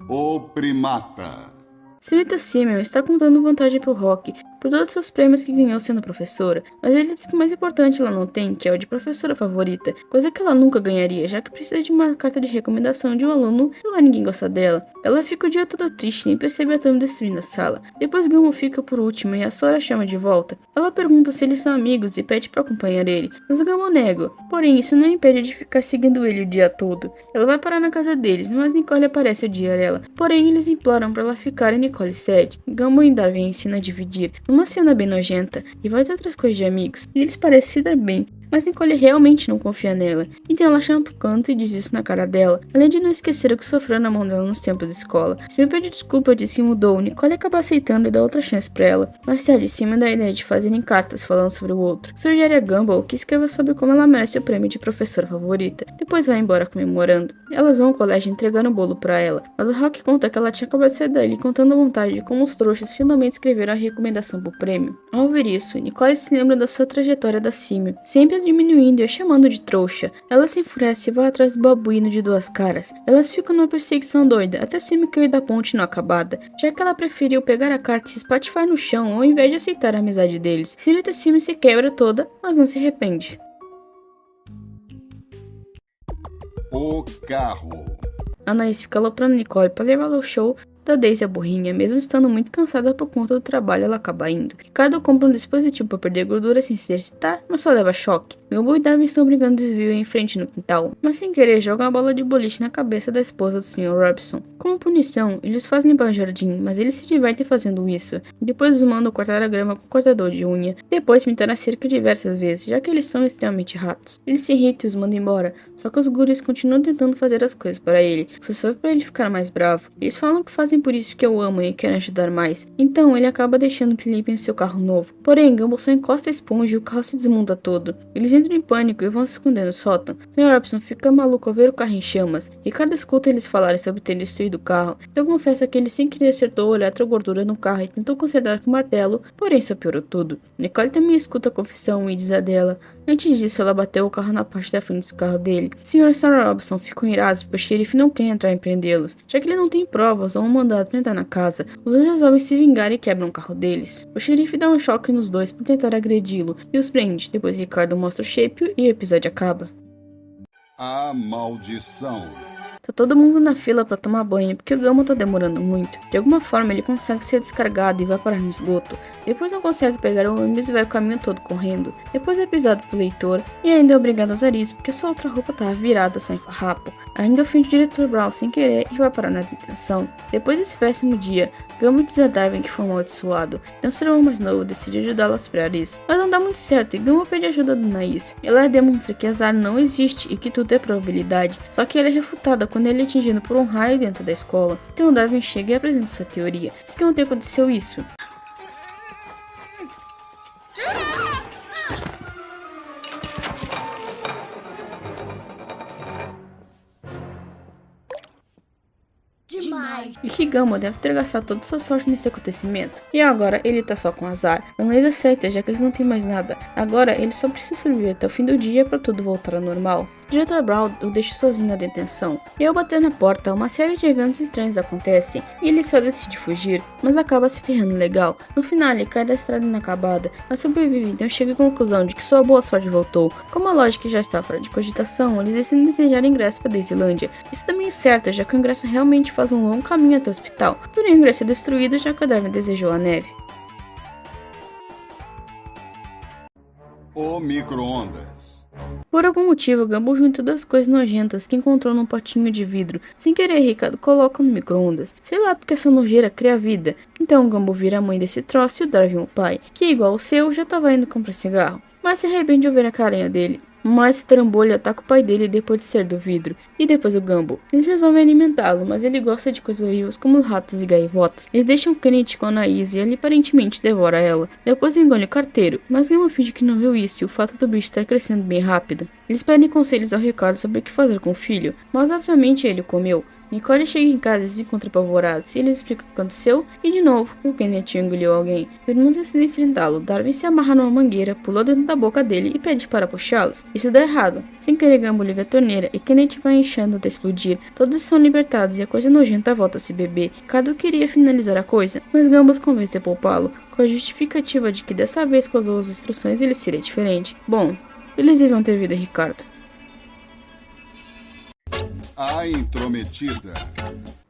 O primata. Senhorita Simeon está contando vantagem pro Rock por todos os seus prêmios que ganhou sendo professora, mas ele diz que o mais importante ela não tem, que é o de professora favorita, coisa que ela nunca ganharia, já que precisa de uma carta de recomendação de um aluno e lá ninguém gosta dela. Ela fica o dia todo triste e percebe a Tammy destruindo a sala. Depois Gumball fica por último e a Sora chama de volta. Ela pergunta se eles são amigos e pede para acompanhar ele, mas o Gumball nega, porém isso não impede de ficar seguindo ele o dia todo. Ela vai parar na casa deles, mas Nicole aparece odiar ela, porém eles imploram para ela ficar e Nicole cede. Gumball e Darwin ensinam a dividir, uma cena bem nojenta, e vai ter outras coisas de amigos. Eles parecem se dar bem, mas Nicole realmente não confia nela, então ela chama pro canto e diz isso na cara dela, além de não esquecer o que sofreu na mão dela nos tempos de escola. Simon pede desculpa, diz que mudou, Nicole acaba aceitando e dá outra chance pra ela. Mais tarde, Simon dá a ideia de fazerem cartas falando sobre o outro. Sugere a Gumball que escreva sobre como ela merece o prêmio de professora favorita, depois vai embora comemorando. Elas vão ao colégio entregando um bolo pra ela, mas o Rock conta que ela tinha acabado de sair dali contando a vontade de como os trouxas finalmente escreveram a recomendação pro prêmio. Ao ver isso, Nicole se lembra da sua trajetória da Simon, sempre diminuindo e a chamando de trouxa. Ela se enfurece e vai atrás do babuíno de duas caras. Elas ficam numa perseguição doida, até Simon cair da ponte não acabada, já que ela preferiu pegar a carta e se espatifar no chão ao invés de aceitar a amizade deles. Senhorita Simon se quebra toda, mas não se arrepende. O carro. Anaís fica aloprando Nicole para levá-la ao show da Daisy a burrinha, mesmo estando muito cansada por conta do trabalho, ela acaba indo. Ricardo compra um dispositivo para perder gordura sem se exercitar, mas só leva choque. Gumball e Darwin estão brigando desvio em frente no quintal, mas sem querer jogam uma bola de boliche na cabeça da esposa do Sr. Robson. Como punição, eles fazem limpar o jardim, mas eles se divertem fazendo isso. Depois os mandam cortar a grama com cortador de unha, depois pintar a cerca diversas vezes, já que eles são extremamente rápidos. Ele se irrita e os manda embora, só que os guris continuam tentando fazer as coisas para ele, só foi para ele ficar mais bravo. Eles falam que fazem por isso que eu amo e querem ajudar mais. Então ele acaba deixando que limpem seu carro novo. Porém, Gumball só encosta a esponja e o carro se desmonta todo. Eles entram em pânico e vão se esconder no sótão. Sr. Robson fica maluco ao ver o carro em chamas. Ricardo escuta eles falarem sobre ter destruído o carro. Então confessa que ele sem querer acertou o eletrogordura no carro e tentou consertar com o martelo, porém só piorou tudo. Nicole também escuta a confissão e diz a dela. Antes disso, ela bateu o carro na parte da frente do carro dele. Sr. e Sarah Robson ficam irados porque o xerife não quer entrar e prendê-los, já que ele não tem provas ou um mandado para entrar na casa. Os dois resolvem se vingar e quebram o carro deles. O xerife dá um choque nos dois por tentar agredi-lo e os prende. Depois Ricardo mostra o shape e o episódio acaba. A maldição. Tá todo mundo na fila pra tomar banho, porque o Gumball tá demorando muito. De alguma forma ele consegue ser descarregado e vai parar no esgoto. Depois não consegue pegar o ônibus e vai o caminho todo correndo. Depois é pisado pelo leitor e ainda é obrigado a usar isso, porque sua outra roupa tava virada só em farrapo. Ainda ofende o diretor Brown sem querer e vai parar na detenção. Depois desse péssimo dia, Gumball diz a Darwin que foi amaldiçoado. Então seu irmão mais novo decide ajudá-lo a superar isso. Mas não dá muito certo e Gumball pede ajuda do Anaís. Ela demonstra que azar não existe e que tudo é probabilidade. Só que ela é refutada quando ele é atingido por um raio dentro da escola. Então Darwin chega e apresenta sua teoria. Se que ontem aconteceu isso. Demais. E que Gumball deve ter gastado toda sua sorte nesse acontecimento. E agora ele tá só com azar. Anaís aceita, já que eles não têm mais nada. Agora ele só precisa sobreviver até o fim do dia para tudo voltar ao normal. O diretor Brown o deixa sozinho na detenção. E ao bater na porta, uma série de eventos estranhos acontecem e ele só decide fugir, mas acaba se ferrando legal. No final ele cai da estrada inacabada, mas sobrevive, então chega à conclusão de que sua boa sorte voltou. Como a lógica já está fora de cogitação, eles decidem desejar ingresso para Daislândia. Isso também é certo, já que o ingresso realmente faz um longo caminho até o hospital, porém o ingresso é destruído já que a Darwin desejou a neve. O micro-ondas. Por algum motivo, Gumball junta duas coisas nojentas que encontrou num potinho de vidro. Sem querer, Ricardo coloca no micro-ondas. Sei lá porque essa nojeira cria vida. Então Gumball vira a mãe desse troço e o Darwin o pai, que igual o seu, já tava indo comprar cigarro. Mas se arrepende ao ver a carinha dele. Mas esse trambolho ataca o pai dele depois de ser do vidro. E depois o Gumball. Eles resolvem alimentá-lo, mas ele gosta de coisas vivas como ratos e gaivotas. Eles deixam Kenneth com a Anaís e ele aparentemente devora ela. Depois engole o carteiro, mas Gumball finge que não viu isso e o fato do bicho estar crescendo bem rápido. Eles pedem conselhos ao Ricardo sobre o que fazer com o filho, mas obviamente ele o comeu. Nicole chega em casa e se encontra apavorados, e eles explicam o que aconteceu, e de novo, o Kenneth engoliu alguém. Os irmãos decidem enfrentá-lo, Darwin se amarra numa mangueira, pula dentro da boca dele e pede para puxá-los. Isso dá errado. Sem querer, Gumball liga a torneira e Kenneth vai enchendo até explodir. Todos são libertados e a coisa nojenta volta a se beber. Cadu queria finalizar a coisa, mas Gumball os convence a poupá-lo, com a justificativa de que dessa vez com as duas instruções ele seria diferente. Bom, eles deviam ter vindo a Ricardo. A intrometida.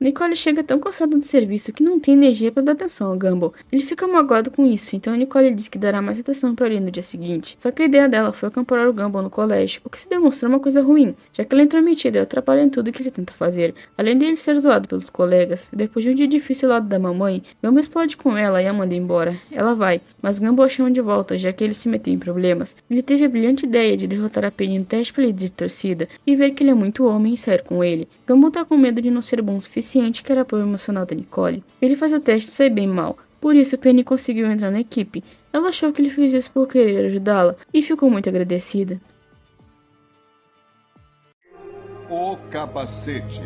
Nicole chega tão cansada do serviço que não tem energia para dar atenção ao Gumball. Ele fica magoado com isso, então Nicole diz que dará mais atenção para ele no dia seguinte. Só que a ideia dela foi acampar o Gumball no colégio, o que se demonstrou uma coisa ruim, já que ele é intrometido e atrapalha em tudo que ele tenta fazer. Além de ele ser zoado pelos colegas, depois de um dia difícil ao lado da mamãe, Gumball explode com ela e a manda embora. Ela vai, mas Gumball a chama de volta, já que ele se meteu em problemas. Ele teve a brilhante ideia de derrotar a Penny no teste para líder de torcida e ver que ele é muito homem e sair com ele. Gumball tá com medo de não ser bom o suficiente, que era apoio emocional da Nicole. Ele faz o teste e sai bem mal, por isso Penny conseguiu entrar na equipe. Ela achou que ele fez isso por querer ajudá-la e ficou muito agradecida. O capacete.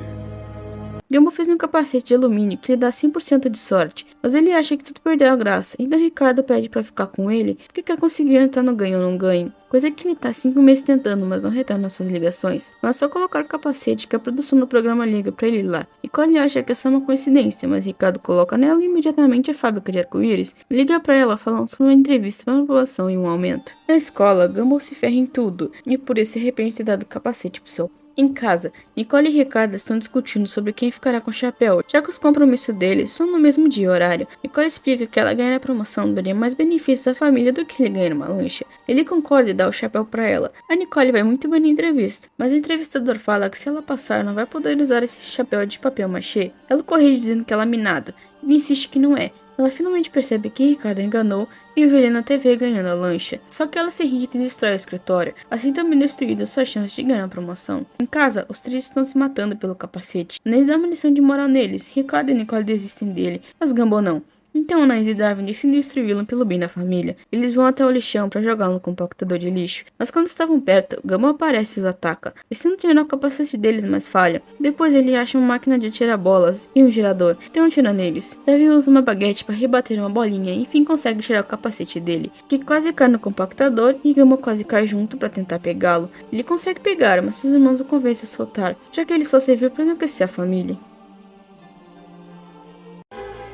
Gumball fez um capacete de alumínio que lhe dá 100% de sorte, mas ele acha que tudo perdeu a graça, então Ricardo pede pra ficar com ele porque quer conseguir entrar no ganho ou não ganho. Coisa que ele tá 5 meses tentando, mas não retorna suas ligações. Mas é só colocar o capacete que a produção do programa liga pra ele ir lá. Nicole acha que é só uma coincidência, mas Ricardo coloca nela e imediatamente a fábrica de arco-íris liga pra ela falando sobre uma entrevista para uma promoção e um aumento. Na escola, Gumball se ferra em tudo, e por isso se arrepende de ter dado o capacete pro seu. Em casa, Nicole e Ricardo estão discutindo sobre quem ficará com o chapéu, já que os compromissos deles são no mesmo dia e horário. Nicole explica que ela ganhar a promoção daria mais benefícios à família do que ele ganhar uma lancha. Ele concorda e dá o chapéu para ela. A Nicole vai muito bem na entrevista, mas o entrevistador fala que se ela passar não vai poder usar esse chapéu de papel machê. Ela corrige dizendo que ela é minado, e insiste que não é. Ela finalmente percebe que Ricardo enganou e o vê ele na TV ganhando a lancha. Só que ela se irrita e destrói o escritório, assim também destruindo suas chances de ganhar a promoção. Em casa, os três estão se matando pelo capacete. Anaís dá uma lição de moral neles, Ricardo e Nicole desistem dele, mas Gumball não. Então Anaís e Darwin decidem destruí-lo pelo bem da família. Eles vão até o lixão para jogá-lo no compactador de lixo, mas quando estavam perto, Gumball aparece e os ataca. Eles tentam tirar o capacete deles, mas falha. Depois ele acha uma máquina de atirar bolas e um girador, então tira neles. Darwin usa uma baguete para rebater uma bolinha e enfim consegue tirar o capacete dele, que quase cai no compactador e Gumball quase cai junto para tentar pegá-lo. Ele consegue pegar, mas seus irmãos o convencem a soltar, já que ele só serviu para enlouquecer a família.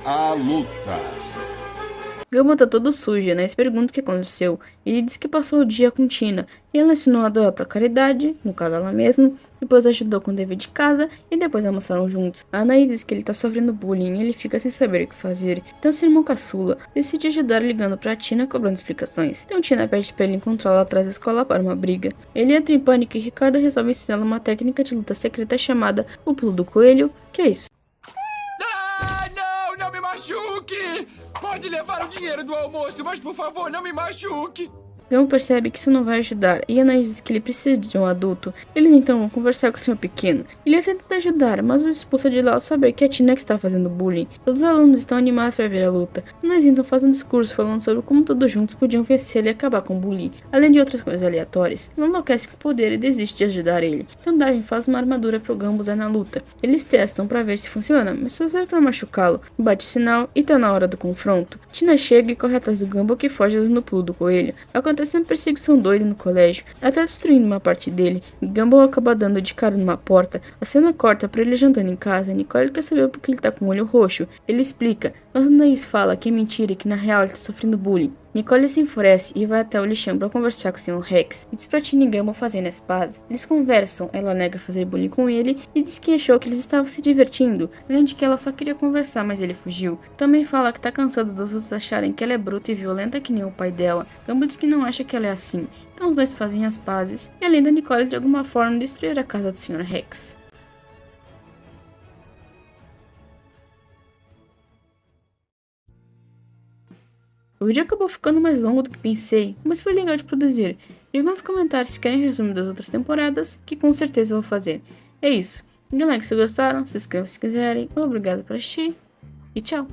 A luta. Gumball tá todo sujo, Anaís pergunta o que aconteceu. Ele diz que passou o dia com Tina, e ela ensinou a doar pra caridade, no caso ela mesma, depois ajudou com o dever de casa, e depois almoçaram juntos. A Anaís diz que ele tá sofrendo bullying e ele fica sem saber o que fazer. Então seu irmão caçula decide ajudar ligando pra Tina cobrando explicações. Então Tina pede pra ele encontrá-la atrás da escola para uma briga. Ele entra em pânico e Ricardo resolve ensiná-la uma técnica de luta secreta chamada o pulo do coelho, que é isso. Não me machuque! Pode levar o dinheiro do almoço, mas por favor, não me machuque! Gumball percebe que isso não vai ajudar e Anaís diz que ele precisa de um adulto. Eles então vão conversar com o senhor pequeno. Ele tenta ajudar, mas o expulsa de lá ao saber que é a Tina que está fazendo bullying. Todos os alunos estão animados para ver a luta. Anaís então faz um discurso falando sobre como todos juntos podiam vencer e acabar com o bullying, além de outras coisas aleatórias. Ela enlouquece com o poder e desiste de ajudar ele. Então Darwin faz uma armadura para o Gumball usar na luta. Eles testam para ver se funciona, mas só serve para machucá-lo. Bate o sinal e tá na hora do confronto. Tina chega e corre atrás do Gumball que foge usando o pulo do coelho. Acontece uma perseguição doida no colégio, até destruindo uma parte dele. Gumball acaba dando de cara numa porta. A cena corta pra ele jantando em casa. Nicole quer saber por que ele tá com o olho roxo. Ele explica, mas Anaís fala que é mentira e que na real ele tá sofrendo bullying. Nicole se enfurece e vai até o lixão para conversar com o Sr. Rex e diz pra Tina e Gumball fazerem as pazes. Eles conversam, ela nega fazer bullying com ele e diz que achou que eles estavam se divertindo, além de que ela só queria conversar, mas ele fugiu. Também fala que tá cansado dos outros acharem que ela é bruta e violenta que nem o pai dela. Gumball diz que não acha que ela é assim. Então os dois fazem as pazes e além da Nicole de alguma forma destruir a casa do Sr. Rex. O vídeo acabou ficando mais longo do que pensei, mas foi legal de produzir. Diga nos comentários se querem resumo das outras temporadas, que com certeza eu vou fazer. É isso. Dê like se gostaram, se inscrevam se quiserem. Obrigado por assistir e tchau!